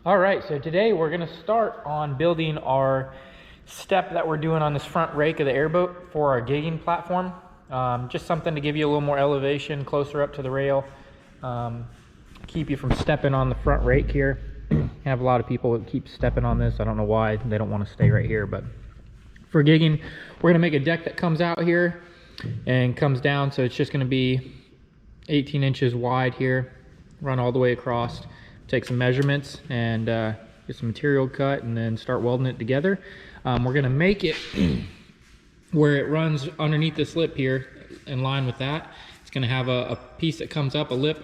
All right, so today we're gonna start on building our step that we're doing on this front rake of the airboat for our gigging platform. Just something to give you a little more elevation closer up to the rail, keep you from stepping on the front rake here. I have a lot of people that keep stepping on this. I don't know why they don't want to stay right here, but for gigging, we're gonna make a deck that comes out here and comes down, so it's just gonna be 18 inches wide here, run all the way across. Take some measurements and get some material cut and then start welding it together. We're gonna make it where it runs underneath this lip here in line with that. It's gonna have a piece that comes up, a lip,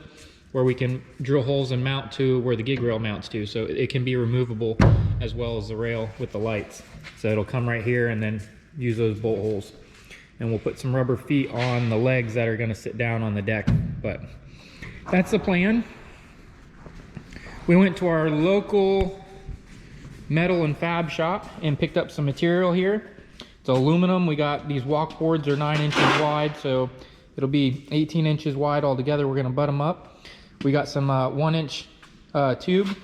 where we can drill holes and mount to where the gig rail mounts to. So it can be removable as well as the rail with the lights. So it'll come right here and then use those bolt holes. And we'll put some rubber feet on the legs that are gonna sit down on the deck. But that's the plan. We went to our local metal and fab shop and picked up some material here. It's aluminum. We got these walk boards are 9 inches wide, so it'll be 18 inches wide altogether. We're gonna butt them up. We got some 1-inch tube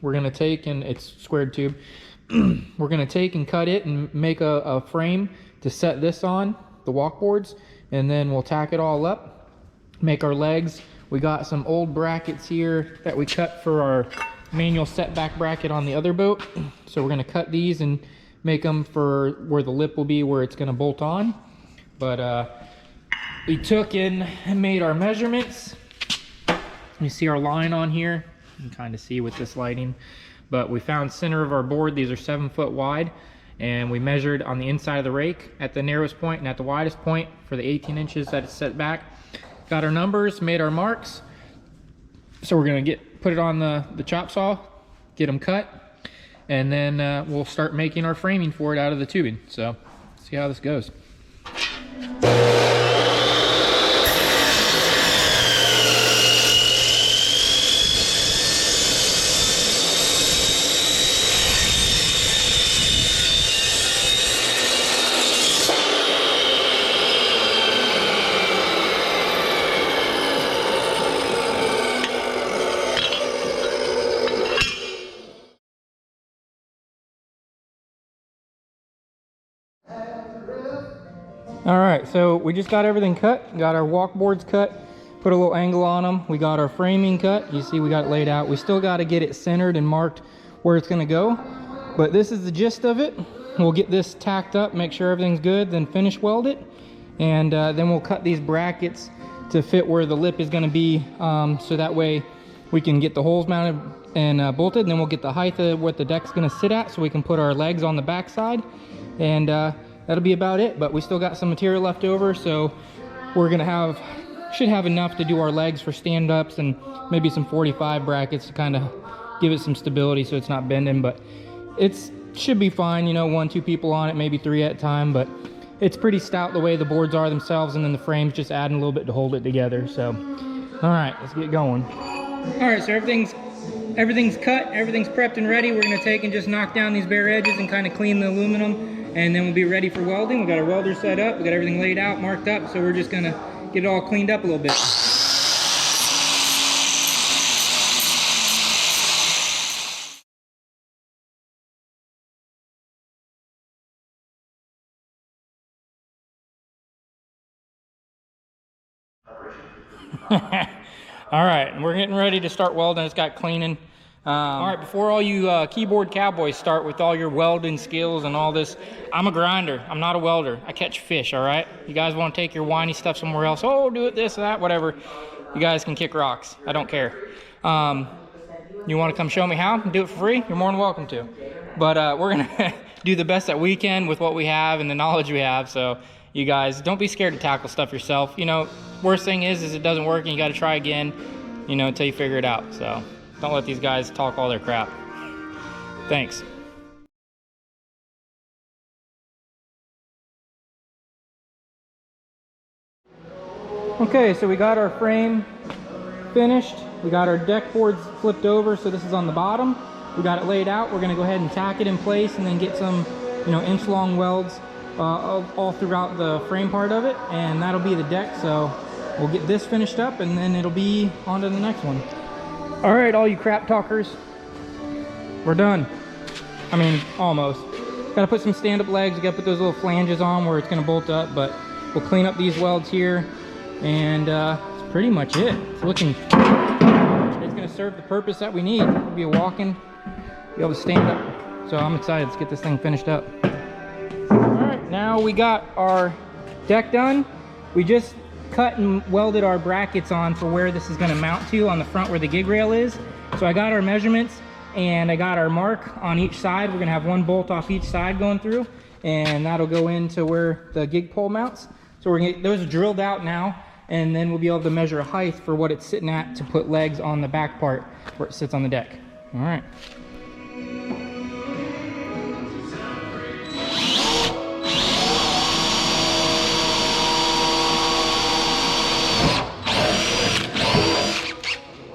we're gonna take, and it's squared tube. We're gonna take and cut it and make a frame to set this on, the walk boards, and then we'll tack it all up, make our legs. We got some old brackets here that we cut for our manual setback bracket on the other boat. So we're gonna cut these and make them for where the lip will be, where it's gonna bolt on. But we took in and made our measurements. You see our line on here. You can kind of see with this lighting. But we found center of our board. These are 7 foot wide. And we measured on the inside of the rake at the narrowest point and at the widest point for the 18 inches that it's set back. Got our numbers, made our marks. So we're gonna put it on the chop saw, get them cut, and then we'll start making our framing for it out of the tubing. So see how this goes. All right, so we just got everything cut, got our walk boards cut, put a little angle on them. We got our framing cut. You see we got it laid out. We still got to get it centered and marked where it's gonna go, but this is the gist of it. We'll get this tacked up, make sure everything's good, then finish weld it. And then we'll cut these brackets to fit where the lip is gonna be, so that way we can get the holes mounted and bolted. And then we'll get the height of what the deck's gonna sit at so we can put our legs on the back side. And that'll be about it, but we still got some material left over, so we're gonna should have enough to do our legs for stand-ups and maybe some 45 brackets to kind of give it some stability so it's not bending. But it should be fine, you know, 1-2 people on it, maybe 3 at a time, but it's pretty stout the way the boards are themselves, and then the frame's just adding a little bit to hold it together. So all right, let's get going. All right, so everything's cut, everything's prepped and ready. We're gonna take and just knock down these bare edges and kind of clean the aluminum, and then we'll be ready for welding. We got our welder set up, we got everything laid out, marked up, so we're just gonna get it all cleaned up a little bit. All right, we're getting ready to start welding. It's got cleaning. All right, before all you keyboard cowboys start with all your welding skills and all this, I'm a grinder. I'm not a welder. I catch fish, all right? You guys want to take your whiny stuff somewhere else? Oh, do it this, that, whatever. You guys can kick rocks. I don't care. You want to come show me how? Do it for free? You're more than welcome to. But we're going to do the best that we can with what we have and the knowledge we have. So you guys, don't be scared to tackle stuff yourself. You know, worst thing is it doesn't work and you got to try again, you know, until you figure it out. So don't let these guys talk all their crap. Thanks. Okay, so we got our frame finished. We got our deck boards flipped over, so this is on the bottom. We got it laid out. We're gonna go ahead and tack it in place and then get some, you know, inch-long welds all throughout the frame part of it, and that'll be the deck. So we'll get this finished up and then it'll be on to the next one. All right, all you crap talkers, we're done. I mean, almost. Gotta put some stand-up legs. You gotta put those little flanges on where it's gonna bolt up, but we'll clean up these welds here, and that's pretty much it. It's looking, it's gonna serve the purpose that we need. We'll be walking, be able to stand up. So I'm excited. Let's get this thing finished up. All right, now we got our deck done. We just cut and welded our brackets on for where this is gonna mount to on the front where the gig rail is. So I got our measurements and I got our mark on each side. We're gonna have one bolt off each side going through, and that'll go into where the gig pole mounts. So we're gonna get those drilled out now, and then we'll be able to measure a height for what it's sitting at to put legs on the back part where it sits on the deck. All right.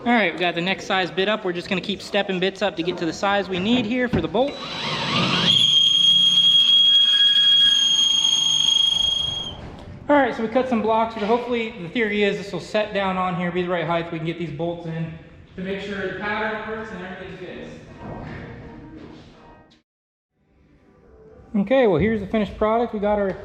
All right, we got the next size bit up. We're just gonna keep stepping bits up to get to the size we need here for the bolt. All right, so we cut some blocks here. Hopefully, the theory is this will set down on here, be the right height. We can get these bolts in to make sure the pattern works and everything fits. Okay, well, here's the finished product. We got our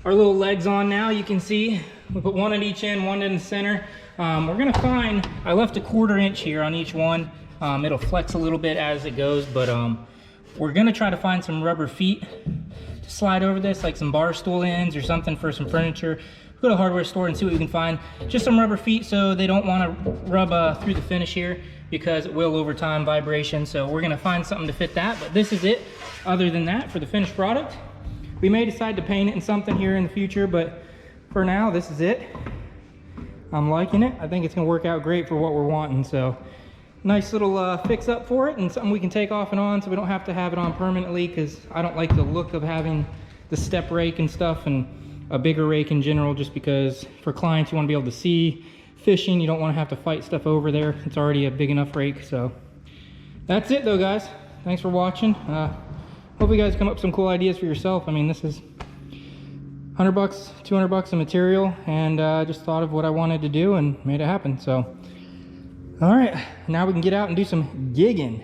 little legs on now. You can see we put one at each end, one in the center. We're gonna find, I left a 1/4 inch here on each one. It'll flex a little bit as it goes, but we're gonna try to find some rubber feet to slide over this, like some bar stool ends or something for some furniture. Go to a hardware store and see what we can find. Just some rubber feet so they don't wanna rub through the finish here, because it will over time vibration. So we're gonna find something to fit that, but this is it. Other than that, for the finished product, we may decide to paint it in something here in the future, but for now, this is it. I'm liking it. I think it's gonna work out great for what we're wanting. So nice little fix up for it, and something we can take off and on so we don't have to have it on permanently, because I don't like the look of having the step rake and stuff and a bigger rake in general, just because for clients you want to be able to see fishing. You don't want to have to fight stuff over there. It's already a big enough rake. So that's it though, guys. Thanks for watching. Hope you guys come up with some cool ideas for yourself. I mean, this is $100, $200 of material, and just thought of what I wanted to do and made it happen. So all right, now we can get out and do some gigging.